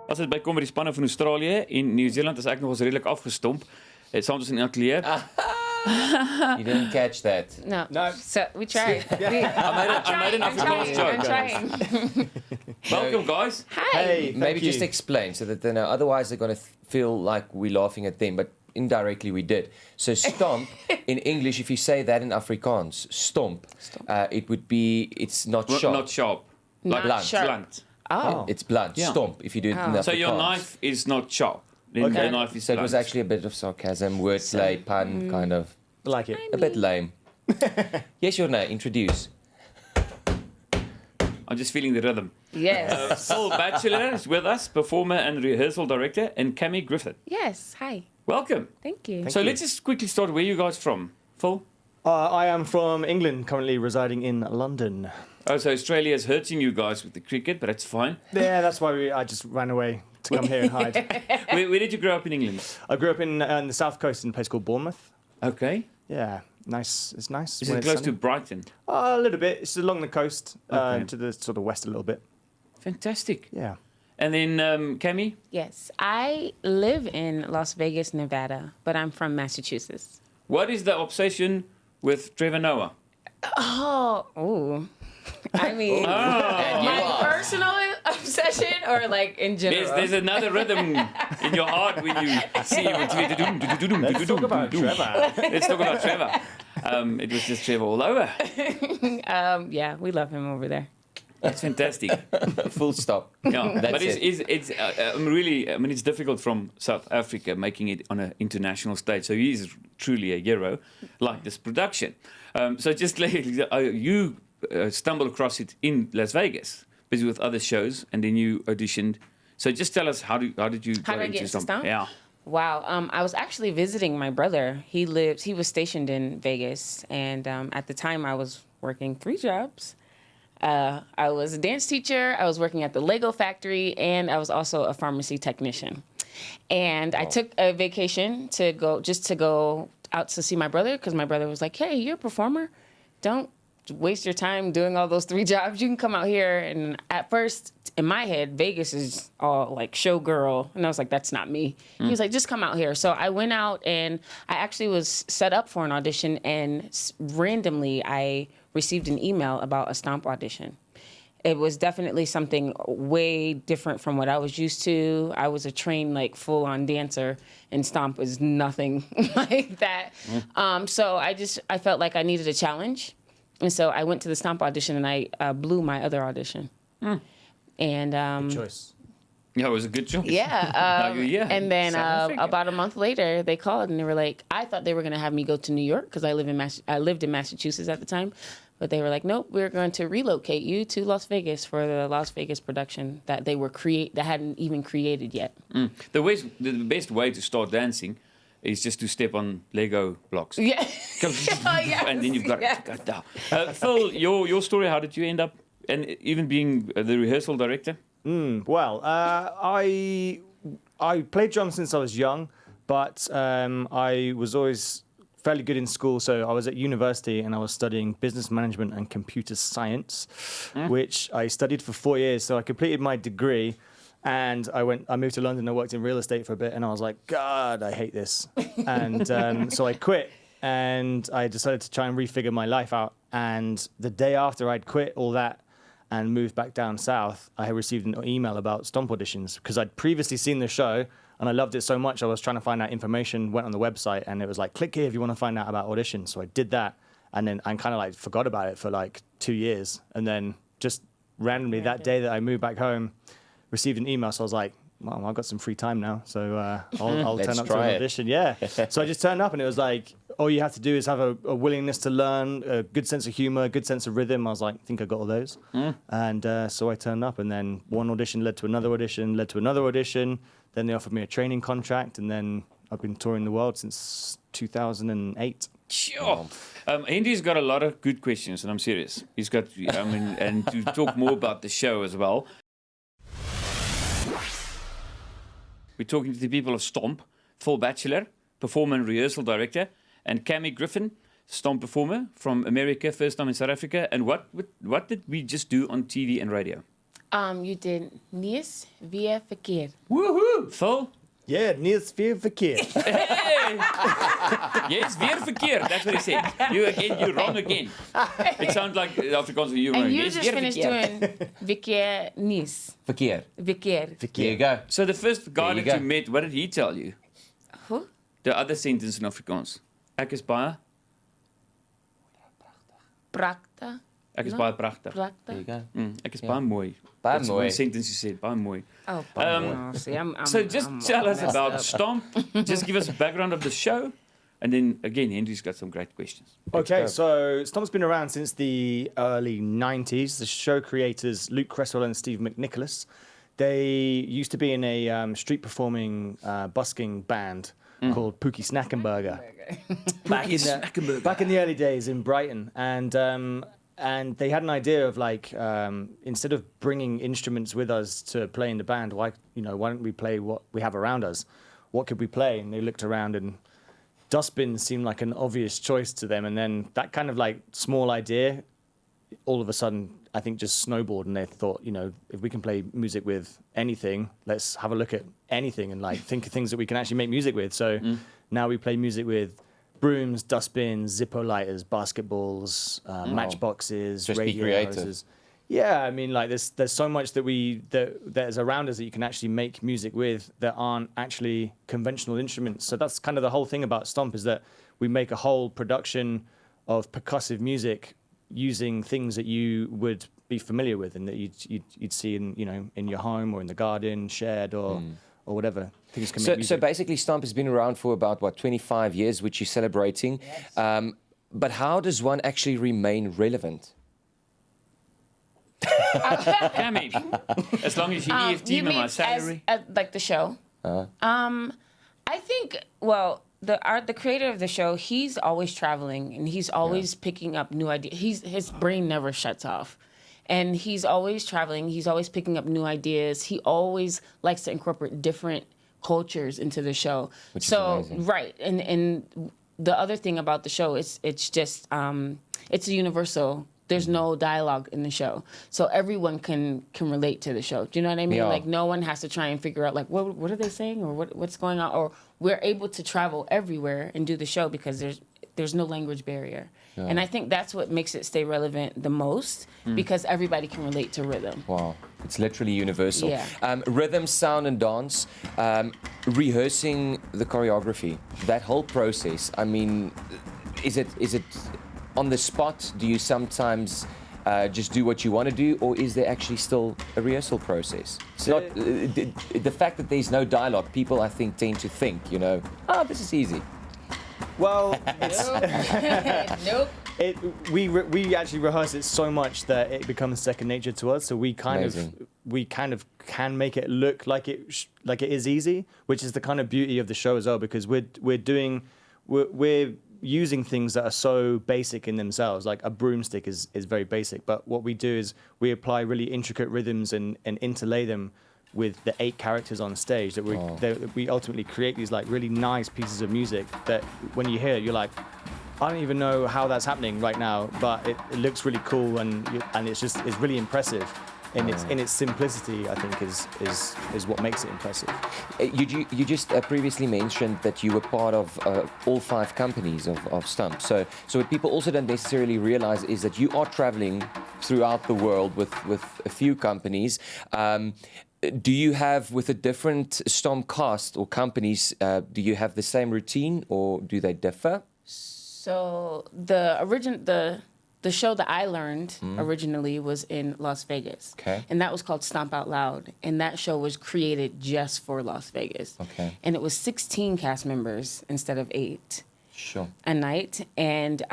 As dit by kom by die spanne van Australië en Nieu-Seeland is ek nog ons redelik afgestomp. Saam ons in atelier. You didn't catch that. No. So we tried. I made an Afrikaans joke. I'm trying. Welcome, guys. Hi. Hey, Maybe just explain so that they know. Otherwise, they're going to feel like we're laughing at them, but indirectly we did. So stomp, in English, if you say that in Afrikaans, stomp, it would be, it's not sharp. Not sharp. Not Like sharp. blunt. Oh. It's blunt. Yeah. Stomp, if you do it in Afrikaans. So your knife is not sharp. Then the knife is So it blunt. was actually a bit of sarcasm, wordplay, pun, kind of. I like it. A bit lame. Yes or no? Introduce. I'm just feeling the rhythm. Yes. Phil Batchelor is with us, performer and rehearsal director, and Cammy Griffin. Yes. Hi. Welcome. Thank you. So let's just quickly start. Where are you guys from? Phil? I am from England, currently residing in London. Oh, so Australia is hurting you guys with the cricket, but it's fine. Yeah, that's why I just ran away to come here and hide. Where did you grow up in England? I grew up in the south coast in a place called Bournemouth. Okay. Yeah, nice. It's nice. Is when it it's close sunny. to Brighton? A little bit. It's along the coast, Okay. to the sort of west a little bit. Fantastic. Yeah. And then Cammy? Yes. I live in Las Vegas, Nevada, but I'm from Massachusetts. What is the obsession with Trevor Noah? Oh. I mean, And you my are. personal obsession or like in general? There's another rhythm in your heart when you see Let's talk about Trevor. Let's talk about Trevor. It was just Trevor all over. Yeah, we love him over there. That's fantastic. Full stop. Yeah, That's but it. it's really, I mean, it's difficult from South Africa making it on an international stage. So he is truly a hero, like this production. So just like you stumbled across it in Las Vegas, busy with other shows, and then you auditioned. So just tell us how did you How go did I get into Stomp? Yeah. Wow. I was actually visiting my brother. He was stationed in Vegas. And at the time I was working 3 jobs. I was a dance teacher. I was working at the Lego factory, and I was also a pharmacy technician. And I took a vacation to go out to see my brother, because my brother was like, hey, you're a performer. Don't waste your time doing all those 3 jobs. You can come out here. And at first, in my head, Vegas is all like showgirl. And I was like, that's not me. He was like, just come out here. So I went out, and I actually was set up for an audition, and randomly I received an email about a Stomp audition. It was definitely something way different from what I was used to. I was a trained, like, full-on dancer, and Stomp was nothing like that. So I felt like I needed a challenge. And so I went to the Stomp audition, and I blew my other audition. And Good choice. Yeah, it was a good choice. yeah, Yeah, and then South Africa. about a month later, they called, and they were like, I thought they were going to have me go to New York, because I lived in Massachusetts at the time. But they were like, nope, we're going to relocate you to Las Vegas for the Las Vegas production that that hadn't even created yet. The best way to start dancing is just to step on Lego blocks. Yeah. And then you've got Yes. to go down. Phil, your story, how did you end up, and even being the rehearsal director? Well, I played drums since I was young, but I was always fairly good in school. So I was at university, and I was studying business management and computer science, which I studied for 4 years. So I completed my degree, and I moved to London. I worked in real estate for a bit, and I was like, God, I hate this. And so I quit, and I decided to try and refigure my life out. And the day after I'd quit all that and moved back down south, I had received an email about Stomp auditions, because I'd previously seen the show and I loved it so much. I was trying to find out information, went on the website, and it was like, click here if you want to find out about auditions. So I did that, and then I kind of like forgot about it for like 2 years. And then just randomly that day that I moved back home, received an email. So I was like, well, I've got some free time now, so I'll turn up to an audition. Yeah. So I just turned up, and it was like, all you have to do is have a willingness to learn, a good sense of humor, a good sense of rhythm. I was like, I think I got all those. And so I turned up, and then one audition led to another audition, led to another audition. Then they offered me a training contract, and then I've been touring the world since 2008. Sure. Henry's got a lot of good questions, and I'm serious. He's got, and to talk more about the show as well. We're talking to the people of Stomp, Phil Batchelor, performer and rehearsal director, and Cammy Griffin, Stomp performer from America, first time in South Africa. And what did we just do on TV and radio? You did Nies via verkeer. Woohoo! Phil? Yeah, Niels Veer verkeerd. Hey! Yes, weer verkeerd. That's what he said. You're wrong again. It sounds like Afrikaans you And wrong. you Yes, just weer finished verkeerd. doing verkeer Nies. Verkeer. Verkeer. There you go. So the first guy There you that you go. met, what did he tell you? Who? The other sentence in Afrikaans. Ek is baie Prakta. pragtig. There Prakta. you go. Ek is baie mooi. Baie That's mooi. one sentence you said, baie mooi. Oh, see, So just tell us messed about up. Stomp. Just give us a background of the show. And then again, Henry's got some great questions. Okay, go. so Stomp's been around since the early 90s. The show creators, Luke Cresswell and Steve McNicholas, they used to be in a street performing busking band called Pookie Snackenburger. Back in the early days in Brighton. And they had an idea of like, instead of bringing instruments with us to play in the band, why don't we play what we have around us? What could we play? And they looked around and dustbin seemed like an obvious choice to them. And then that kind of like small idea, all of a sudden, I think just snowballed. And they thought, if we can play music with anything, let's have a look at anything and like think of things that we can actually make music with. So now we play music with brooms, dustbins, Zippo lighters, basketballs, matchboxes, Just be radio creative. hoses. Yeah, I mean, like there's so much that is around us that you can actually make music with that aren't actually conventional instruments. So that's kind of the whole thing about Stomp, is that we make a whole production of percussive music using things that you would be familiar with and that you'd see in your home or in the garden, shed or whatever. Things can make So music. basically, Stomp has been around for about, 25 years, which you're celebrating. Yes. But how does one actually remain relevant? Cammy, as long as you EFT You me my mean salary. as like the show? I think, well, the creator of the show, he's always traveling and he's always picking up new ideas. His brain never shuts off. And he's always traveling. He's always picking up new ideas. He always likes to incorporate different cultures into the show. Which is so amazing. right, and the other thing about the show is it's just it's a universal. There's no dialogue in the show, so everyone can relate to the show. Do you know what I mean? Yeah. Like no one has to try and figure out like what are they saying or what's going on. Or we're able to travel everywhere and do the show because there's no language barrier. And I think that's what makes it stay relevant the most because everybody can relate to rhythm. Wow, it's literally universal. Yeah. Rhythm, sound, and dance. Rehearsing the choreography, that whole process. I mean, is it on the spot? Do you sometimes just do what you want to do, or is there actually still a rehearsal process? It's not the fact that there's no dialogue. People, I think, tend to think, this is easy. Well, Nope. we actually rehearse it so much that it becomes second nature to us. So we kind Amazing. of can make it look like it is easy, which is the kind of beauty of the show as well, because we're using things that are so basic in themselves. Like a broomstick is very basic, but what we do is we apply really intricate rhythms and interlay them with the 8 characters on stage that we ultimately create these like really nice pieces of music that when you hear it, you're like, I don't even know how that's happening right now, but it looks really cool and it's really impressive. In its simplicity, I think is what makes it impressive. You just previously mentioned that you were part of all 5 companies of Stomp. So what people also don't necessarily realize is that you are traveling throughout the world with a few companies. Do you have, with a different Stomp cast or companies, do you have the same routine or do they differ? So the show that I learned originally was in Las Vegas. Okay. And that was called Stomp Out Loud. And that show was created just for Las Vegas. Okay. And it was 16 cast members instead of 8 Sure. a night. And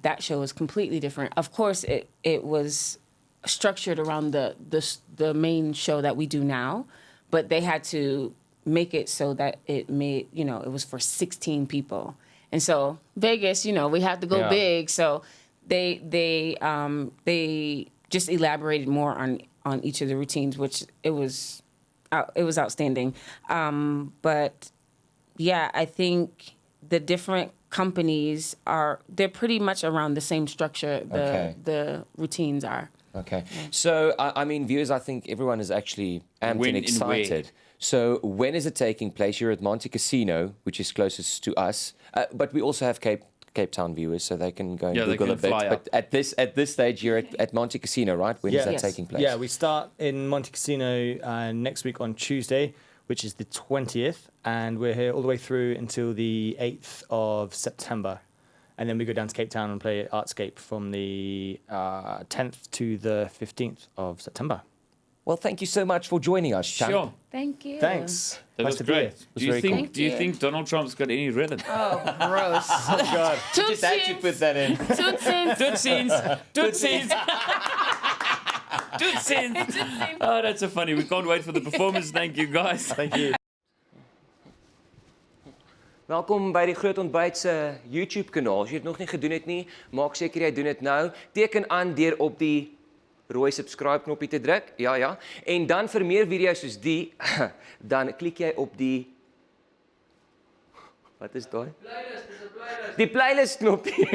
that show was completely different. Of course, it was structured around the main show that we do now. But they had to make it so that it was for 16 people. And so Vegas, we had to go big. So they just elaborated more on each of the routines, which it was outstanding. But yeah, I think the different companies they're pretty much around the same structure. The routines are. Okay. So, I mean, viewers, I think everyone is actually amped When and and where? excited. So, when is it taking place? You're at Monte Casino, which is closest to us. But we also have Cape Town viewers, so they can go and Yeah, they Google a can bit. fly But at this stage, you're at Monte Casino, right? When is Yeah. that Yes. taking place? Yeah, we start in Monte Casino next week on Tuesday, which is the 20th, and we're here all the way through until the 8th of September. And then we go down to Cape Town and play at Artscape from the 10th to the 15th of September. Well, thank you so much for joining us, Champ. Sure. Thank you. Thanks. That Nice was to be here. great. It was Do you very think? cool. Thank Do you you. think Donald Trump's got any rhythm? Oh, gross. God. Just had to put that in. Tootsies. Tootsies. Tootsies. Oh, that's so funny. We can't wait for the performance. Thank you, guys. Thank you. Welkom by die Groot Ontbyt se YouTube kanaal. As jy dit nog nie gedoen het nie, maak seker jy doen dit nou. Teken aan deur op die rooi subscribe knoppie te druk. Ja, ja. En dan vir meer video's soos die, dan klik jy op die Wat is daai? Playlist, dis 'n playlist. Die playlist knoppie.